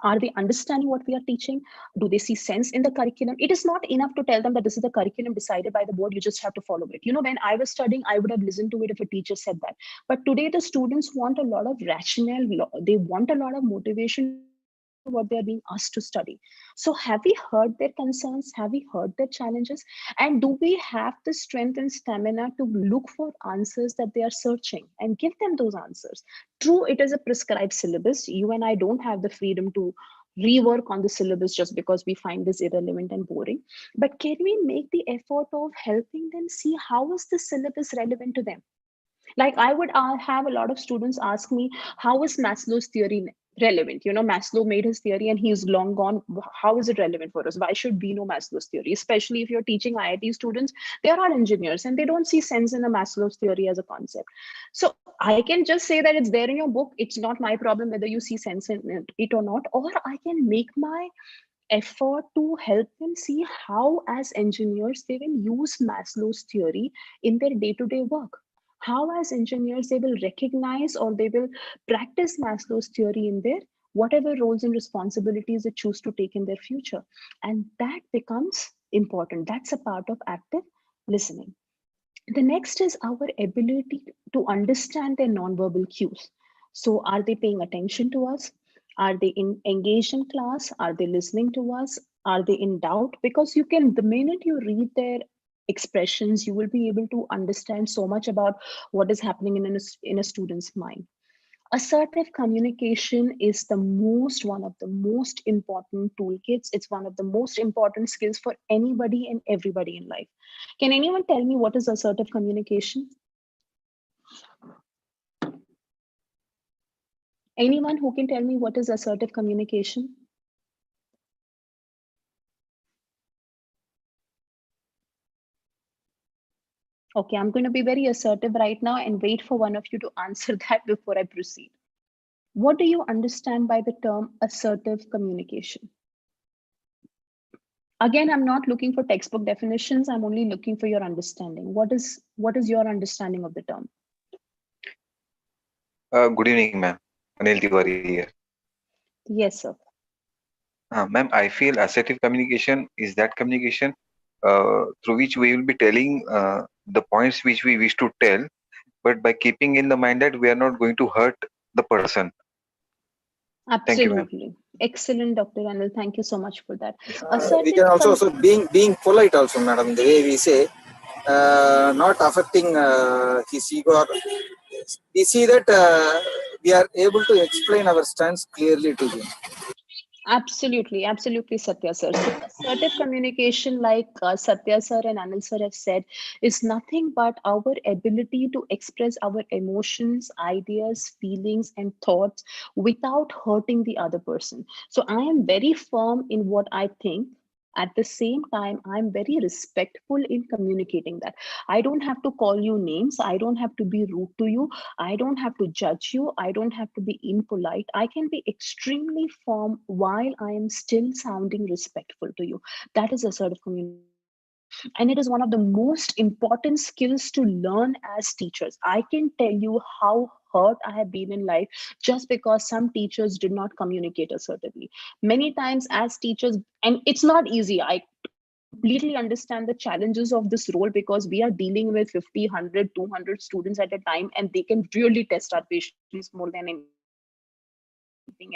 Are they understanding what we are teaching? Do they see sense in the curriculum? It is not enough to tell them that this is the curriculum decided by the board, you just have to follow it. When I was studying, I would have listened to it if a teacher said that. But today, the students want a lot of rationale, they want a lot of motivation to what they are being asked to study. So have we heard their concerns? Have we heard their challenges? And do we have the strength and stamina to look for answers that they are searching and give them those answers? True, it is a prescribed syllabus. You and I don't have the freedom to rework on the syllabus just because we find this irrelevant and boring. But can we make the effort of helping them see how is the syllabus relevant to them? Like I would have a lot of students ask me, how is Maslow's theory relevant? Maslow made his theory and he's long gone. How is it relevant for us? Why should we know Maslow's theory? Especially if you're teaching IIT students, they are engineers and they don't see sense in a Maslow's theory as a concept. So I can just say that it's there in your book. It's not my problem whether you see sense in it or not, or I can make my effort to help them see how, as engineers, they will use Maslow's theory in their day-to-day work. How, as engineers, they will recognize or they will practice Maslow's theory in their whatever roles and responsibilities they choose to take in their future. And that becomes important. That's a part of active listening. The next is our ability to understand their nonverbal cues. So, are they paying attention to us? Are they engaged in class? Are they listening to us? Are they in doubt? Because you can, the minute you read their expressions, you will be able to understand so much about what is happening in a student's mind. Assertive communication is one of the most important toolkits. It's one of the most important skills for anybody and everybody in life. Can anyone tell me what is assertive communication? Anyone who can tell me what is assertive communication? Okay, I'm going to be very assertive right now and wait for one of you to answer that before I proceed. What do you understand by the term assertive communication? Again, I'm not looking for textbook definitions. I'm only looking for your understanding. What is your understanding of the term? Good evening, ma'am. Anil Tiwari here. Yes, sir. Ma'am, I feel assertive communication is that communication through which we will be telling the points which we wish to tell, but by keeping in the mind that we are not going to hurt the person. Thank you, ma'am. Absolutely. Excellent, Dr. Anil. Thank you so much for that. We can also being polite also, madam. The way we say, not affecting his ego. We see that we are able to explain our stance clearly to him. Absolutely, absolutely, Satya sir. So assertive communication, like Satya sir and Anil sir have said, is nothing but our ability to express our emotions, ideas, feelings, and thoughts without hurting the other person. So I am very firm in what I think. At the same time, I'm very respectful in communicating that. I don't have to call you names. I don't have to be rude to you. I don't have to judge you. I don't have to be impolite. I can be extremely firm while I am still sounding respectful to you. That is assertive communication. And it is one of the most important skills to learn as teachers. I can tell you how hurt I have been in life just because some teachers did not communicate assertively. Many times, as teachers, and it's not easy. I completely understand the challenges of this role because we are dealing with 50, 100, 200 students at a time, and they can really test our patience more than anything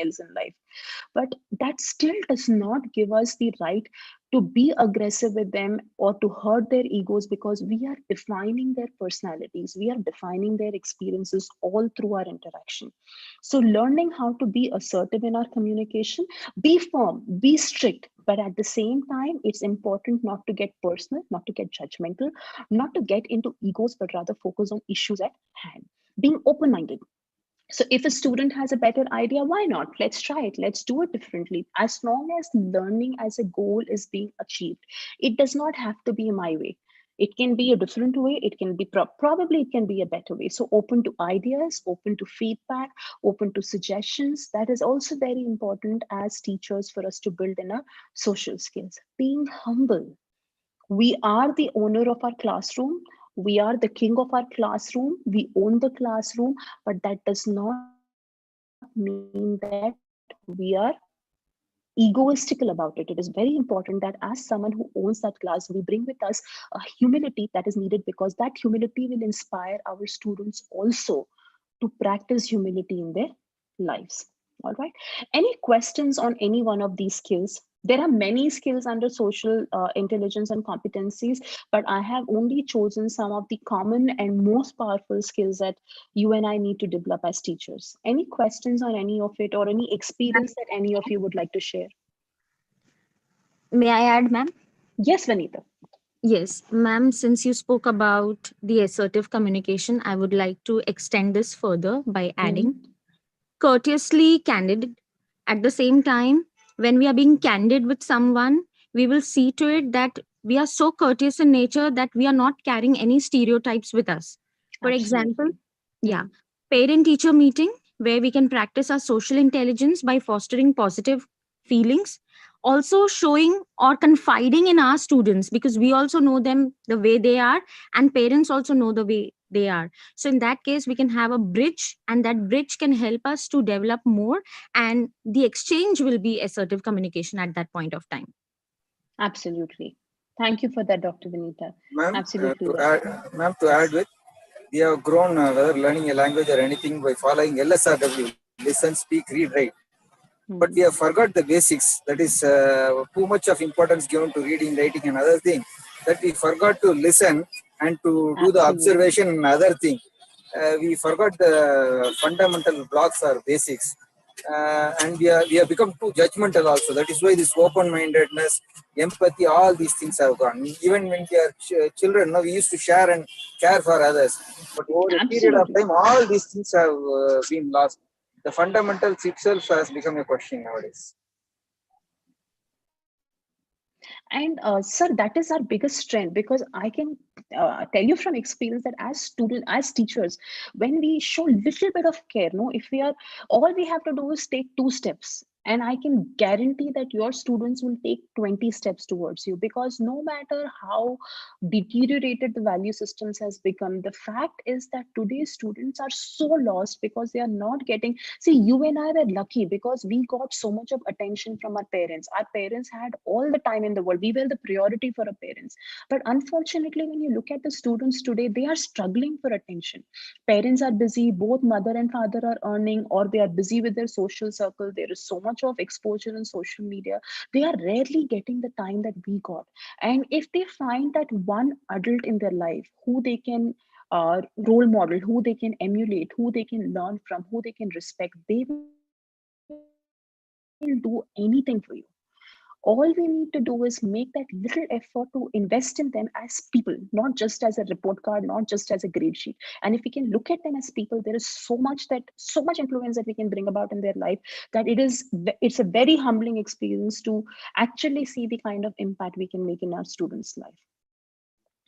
else in life. But that still does not give us the right to be aggressive with them or to hurt their egos, because we are defining their personalities, we are defining their experiences all through our interaction. So learning how to be assertive in our communication, be firm, be strict, but at the same time, it's important not to get personal, not to get judgmental, not to get into egos, but rather focus on issues at hand. Being open minded. So if a student has a better idea, why not? Let's try it. Let's do it differently. As long as learning as a goal is being achieved, it does not have to be my way. It can be a different way. It can be probably it can be a better way. So open to ideas, open to feedback, open to suggestions. That is also very important as teachers for us to build in our social skills. Being humble. We are the owner of our classroom. We are the king of our classroom. We own the classroom, but that does not mean that we are egoistical about it. It is very important that as someone who owns that class, we bring with us a humility that is needed, because that humility will inspire our students also to practice humility in their lives. All right. Any questions on any one of these skills? There are many skills under social intelligence and competencies, but I have only chosen some of the common and most powerful skills that you and I need to develop as teachers. Any questions on any of it, or any experience that any of you would like to share? May I add, ma'am? Yes, Vanita. Yes, ma'am, since you spoke about the assertive communication, I would like to extend this further by adding courteously candid. At the same time, when we are being candid with someone, we will see to it that we are so courteous in nature that we are not carrying any stereotypes with us. For example, Absolutely. yeah, parent teacher meeting where we can practice our social intelligence by fostering positive feelings, also showing or confiding in our students, because we also know them the way they are, and parents also know the way they are. So in that case, we can have a bridge, and that bridge can help us to develop more, and the exchange will be assertive communication at that point of time. Absolutely. Thank you for that, Dr. Vanita. Ma'am, Absolutely. to add with, we have grown whether learning a language or anything by following LSRW, listen, speak, read, write. but we have forgot the basics. That is too much of importance given to reading, writing, and other thing, that we forgot to listen and to do the observation and other thing. We forgot the fundamental blocks or basics. And we have become too judgmental also. That is why this open-mindedness, empathy, all these things have gone. Even when we are children, we used to share and care for others. But over a period of time, all these things have been lost. The fundamentals itself has become a question nowadays. And sir, that is our biggest strength, because I can tell you from experience that as students, as teachers, when we show little bit of care, no, if we are, all we have to do is take 2 steps, and I can guarantee that your students will take 20 steps towards you, because no matter how deteriorated the value systems has become, the fact is that today's students are so lost because they are not getting, see, you and I were lucky because we got so much of attention from our parents. Our parents had all the time in the world. We were the priority for our parents. But unfortunately, when you look at the students today, they are struggling for attention. Parents are busy, both mother and father are earning, or they are busy with their social circle. There is so much of exposure on social media. They are rarely getting the time that we got. And if they find that one adult in their life who they can role model, who they can emulate, who they can learn from, who they can respect, they will do anything for you. All we need to do is make that little effort to invest in them as people, not just as a report card, not just as a grade sheet. And if we can look at them as people, there is so much influence that we can bring about in their life, that it's a very humbling experience to actually see the kind of impact we can make in our students' life.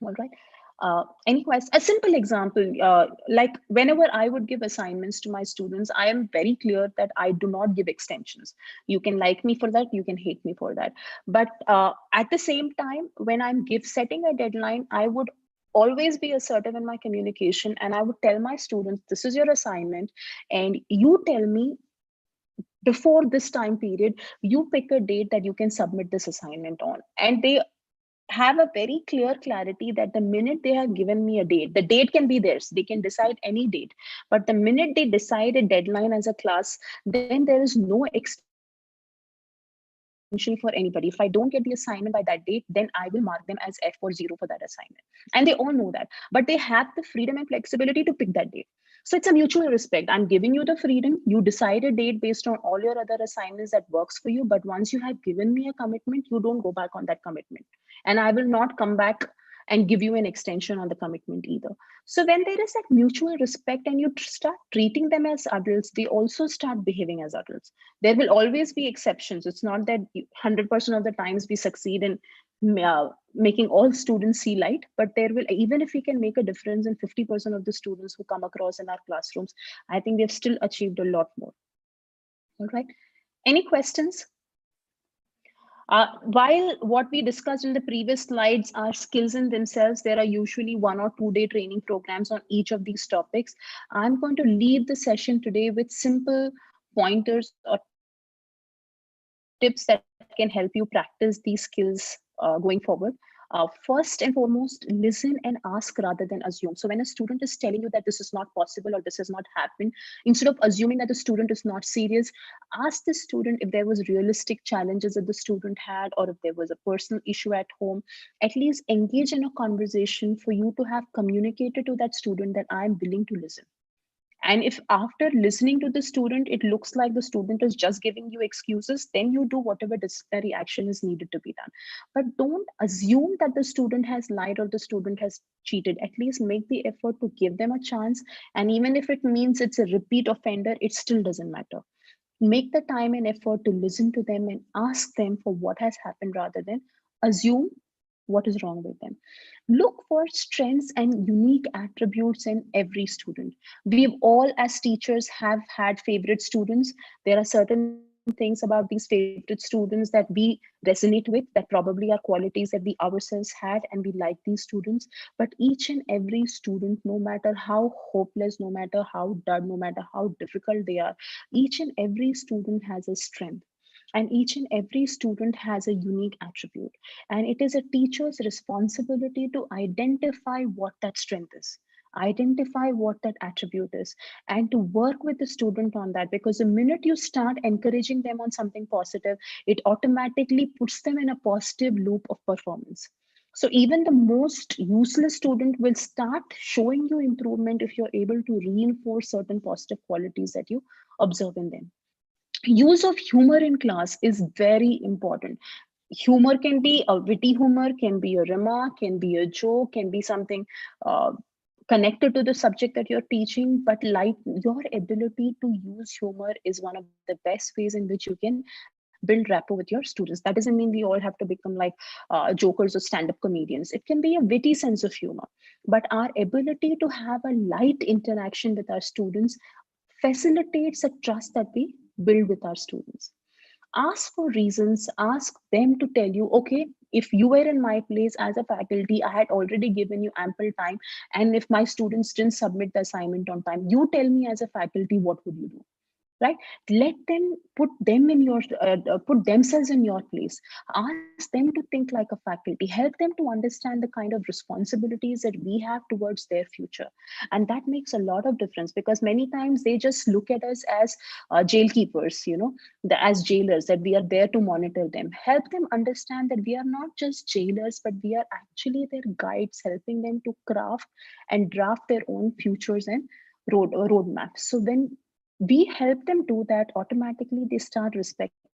All right. Any question? A simple example, like whenever I would give assignments to my students, I am very clear that I do not give extensions. You can like me for that, you can hate me for that. But at the same time, when I'm setting a deadline, I would always be assertive in my communication, and I would tell my students, this is your assignment, and you tell me before this time period, you pick a date that you can submit this assignment on. And they have a very clear clarity that the minute they have given me a date, the date can be theirs, they can decide any date, but the minute they decide a deadline as a class, then there is no extension for anybody. If I don't get the assignment by that date, then I will mark them as F40 for that assignment. And they all know that, but they have the freedom and flexibility to pick that date. So it's a mutual respect. I'm giving you the freedom, you decide a date based on all your other assignments that works for you, but once you have given me a commitment, you don't go back on that commitment, and I will not come back and give you an extension on the commitment either. So when there is that mutual respect and you start treating them as adults, they also start behaving as adults. There will always be exceptions. It's not that 100% of the times we succeed in making all students see light, but there will, even if we can make a difference in 50% of the students who come across in our classrooms, I think we have still achieved a lot more. All right. Any questions? While what we discussed in the previous slides are skills in themselves, there are usually 1 or 2 day training programs on each of these topics. I'm going to leave the session today with simple pointers or tips that can help you practice these skills going forward. First and foremost, listen and ask rather than assume. So when a student is telling you that this is not possible or this has not happened, instead of assuming that the student is not serious, ask the student if there was realistic challenges that the student had, or if there was a personal issue at home. At least engage in a conversation for you to have communicated to that student that I'm willing to listen. And if after listening to the student, it looks like the student is just giving you excuses, then you do whatever disciplinary action is needed to be done. But don't assume that the student has lied or the student has cheated. At least make the effort to give them a chance. And even if it means it's a repeat offender, it still doesn't matter. Make the time and effort to listen to them and ask them for what has happened rather than assume what is wrong with them. Look for strengths and unique attributes in every student. We all as teachers have had favorite students. There are certain things about these favorite students that we resonate with, that probably are qualities that we ourselves had, and we like these students. But each and every student, no matter how hopeless, no matter how dud, no matter how difficult they are, each and every student has a strength, and each and every student has a unique attribute, and it is a teacher's responsibility to identify what that strength is. identify what that attribute is, and to work with the student on that. Because the minute you start encouraging them on something positive, it automatically puts them in a positive loop of performance. So even the most useless student will start showing you improvement if you're able to reinforce certain positive qualities that you observe in them. Use of humor in class is very important. Humor can be a witty humor, can be a remark, can be a joke, can be something uh, connected to the subject that you're teaching. But like, your ability to use humor is one of the best ways in which you can build rapport with your students. That doesn't mean we all have to become like jokers or stand-up comedians. It can be a witty sense of humor, but our ability to have a light interaction with our students facilitates a trust that we build with our students. Ask for reasons, ask them to tell you, okay, if you were in my place as a faculty, I had already given you ample time, and if my students didn't submit the assignment on time, you tell me as a faculty, what would you do? Right? Let them put them in your put themselves in your place. Ask them to think like a faculty. Help them to understand the kind of responsibilities that we have towards their future. And that makes a lot of difference, because many times they just look at us as jailkeepers, as jailers, that we are there to monitor them. Help them understand that we are not just jailers, but we are actually their guides, helping them to craft and draft their own futures and roadmaps. So when we help them do that, automatically they start respecting us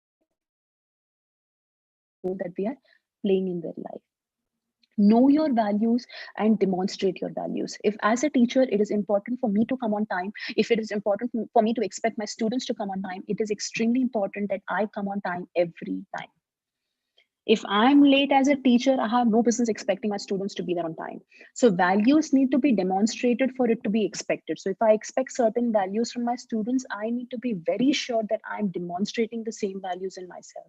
because they know that we are playing in their life. Know your values and demonstrate your values. If as a teacher it is important for me to come on time, if it is important for me to expect my students to come on time, it is extremely important that I come on time every time. If I'm late as a teacher, I have no business expecting my students to be there on time. So values need to be demonstrated for it to be expected. So if I expect certain values from my students, I need to be very sure that I'm demonstrating the same values in myself.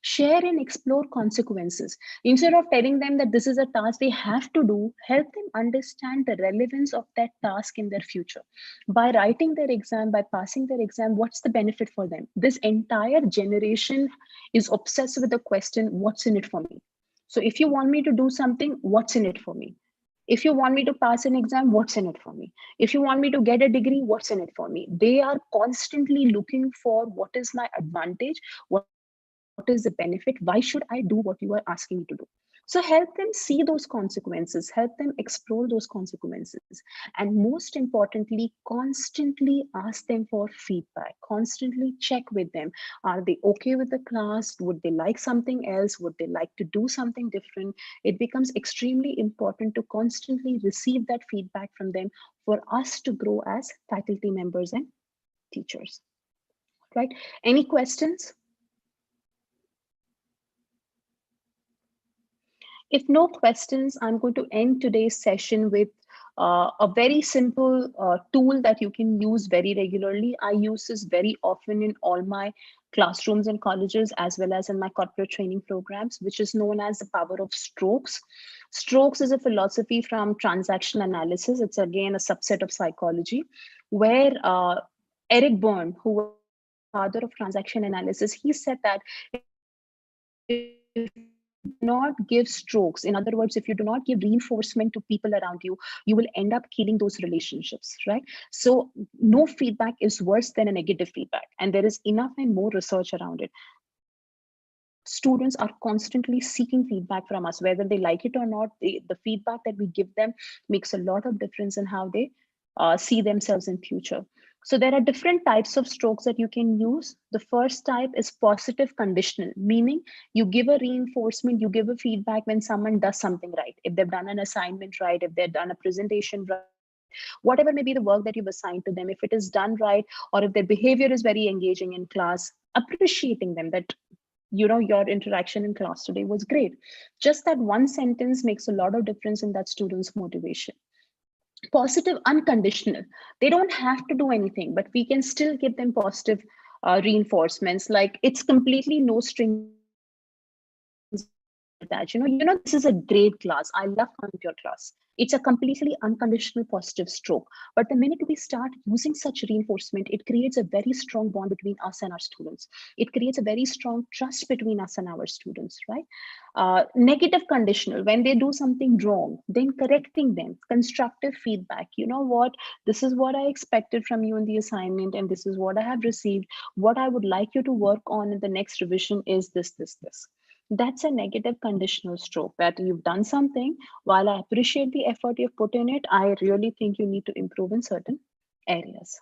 Share and explore consequences. Instead of telling them that this is a task they have to do, help them understand the relevance of that task in their future. By writing their exam, by passing their exam, what's the benefit for them? This entire generation is obsessed with the question, what's in it for me? So if you want me to do something, what's in it for me? If you want me to pass an exam, what's in it for me? If you want me to get a degree, what's in it for me? They are constantly looking for what is my advantage, what is the benefit, why should I do what you are asking me to do? So help them see those consequences, help them explore those consequences, and most importantly, constantly ask them for feedback, constantly check with them. Are they okay with the class? Would they like something else? Would they like to do something different? It becomes extremely important to constantly receive that feedback from them for us to grow as faculty members and teachers. Right? Any questions? If no questions, I'm going to end today's session with a very simple tool that you can use very regularly. I use this very often in all my classrooms and colleges, as well as in my corporate training programs, which is known as the power of strokes. Strokes is a philosophy from transaction analysis. It's again a subset of psychology, where Eric Berne, who was the father of transaction analysis, he said that if you do not give strokes, in other words, if you do not give reinforcement to people around you, you will end up killing those relationships, right? So no feedback is worse than a negative feedback, and there is enough and more research around it. Students are constantly seeking feedback from us, whether they like it or not. The feedback that we give them makes a lot of difference in how they see themselves in future. So there are different types of strokes that you can use. The first type is positive conditional, meaning you give a reinforcement, you give a feedback when someone does something right. If they've done an assignment right, if they've done a presentation right, whatever may be the work that you've assigned to them, if it is done right, or if their behavior is very engaging in class, appreciating them that your interaction in class today was great. Just that one sentence makes a lot of difference in that student's motivation. Positive unconditional, they don't have to do anything, but we can still give them positive reinforcements, like it's completely no strings attached. This is a great class, I love coming to your class. It's a completely unconditional positive stroke. But the minute we start using such reinforcement, it creates a very strong bond between us and our students. It creates a very strong trust between us and our students, right? Negative conditional, when they do something wrong, then correcting them, constructive feedback. You know what? This is what I expected from you in the assignment, and this is what I have received. What I would like you to work on in the next revision is this, this, this. That's a negative conditional stroke, that you've done something. While I appreciate the effort you've put in it, I really think you need to improve in certain areas.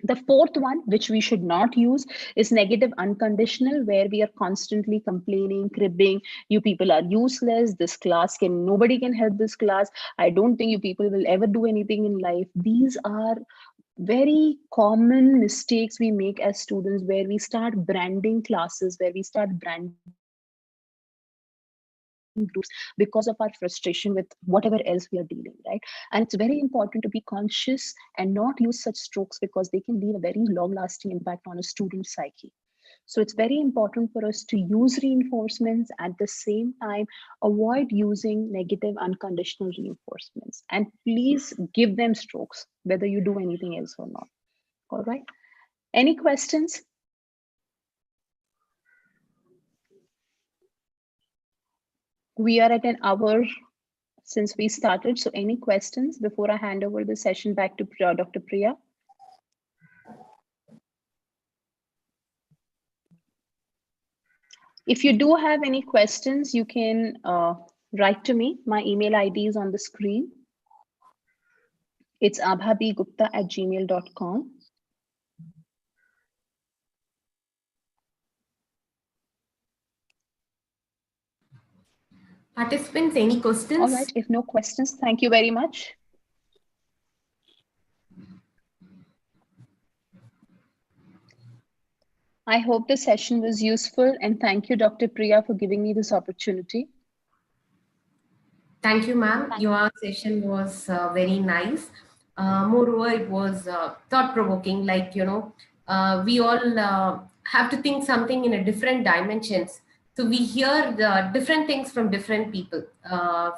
The fourth one, which we should not use, is negative unconditional, where we are constantly complaining, cribbing. You people are useless. This class nobody can help this class. I don't think you people will ever do anything in life. These are very common mistakes we make as students, where we start branding classes, where we start branding groups because of our frustration with whatever else we are dealing, right? And it's very important to be conscious and not use such strokes, because they can leave a very long lasting impact on a student's psyche. So it's very important for us to use reinforcements, at the same time avoid using negative unconditional reinforcements, and please give them strokes whether you do anything else or not. All right, any questions? We are at an hour since we started, so any questions before I hand over the session back to Dr. Priya? If you do have any questions, you can write to me. My email ID is on the screen. It's abhabigupta@gmail.com. Participants, any questions? All right, if no questions, thank you very much. I hope the session was useful, and thank you, Dr. Priya, for giving me this opportunity. Thank you, ma'am. Your session was very nice. Moreover, it was thought-provoking. Like, we all have to think something in a different dimensions. So we hear the different things from different people,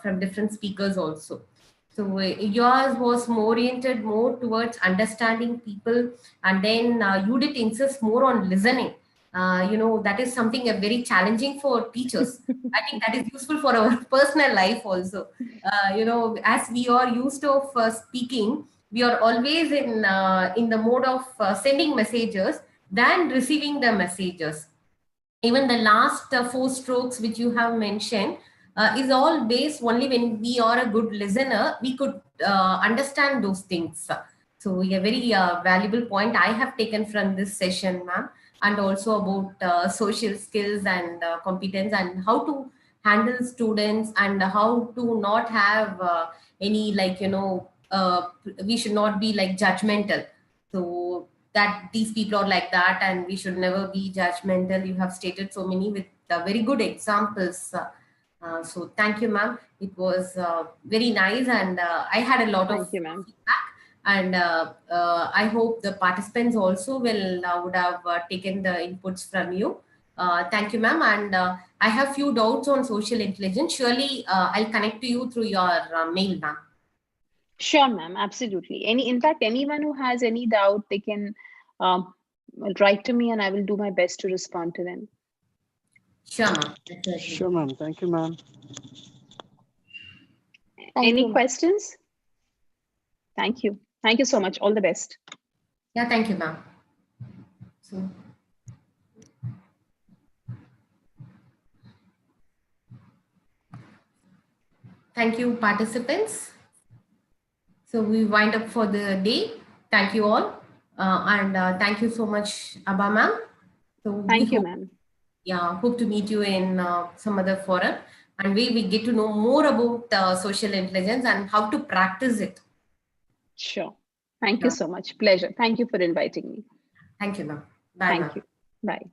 from different speakers also. So yours was more oriented more towards understanding people, and then you did insist more on listening. That is something very challenging for teachers. I think that is useful for our personal life also. As we are used to speaking, we are always in the mode of sending messages than receiving the messages. Even the last four strokes which you have mentioned is all based only when we are a good listener, we could understand those things. So a very valuable point I have taken from this session, ma'am, and also about social skills and competence, and how to handle students, and how to not have any we should not be like judgmental. So that these people are like that, and we should never be judgmental. You have stated so many with very good examples. So thank you, ma'am. It was very nice, and I had a lot of feedback. And I hope the participants also would have taken the inputs from you. Thank you, ma'am. And I have few doubts on social intelligence. Surely I'll connect to you through your mail, ma'am. Sure, ma'am. Absolutely. In fact, anyone who has any doubt, they can write to me, and I will do my best to respond to them. Sure, ma'am. Sure, ma'am. Thank you, ma'am. Any questions? Thank you. Thank you so much. All the best. Yeah, thank you, ma'am. So, thank you, participants. So we wind up for the day. Thank you all. And thank you so much, Abha, ma'am. So thank you, ma'am. Yeah, hope to meet you in some other forum, and we get to know more about social intelligence and how to practice it. Sure. Thank you so much. Pleasure. Thank you for inviting me. Thank you, ma'am. Bye, Thank ma'am. you. Bye.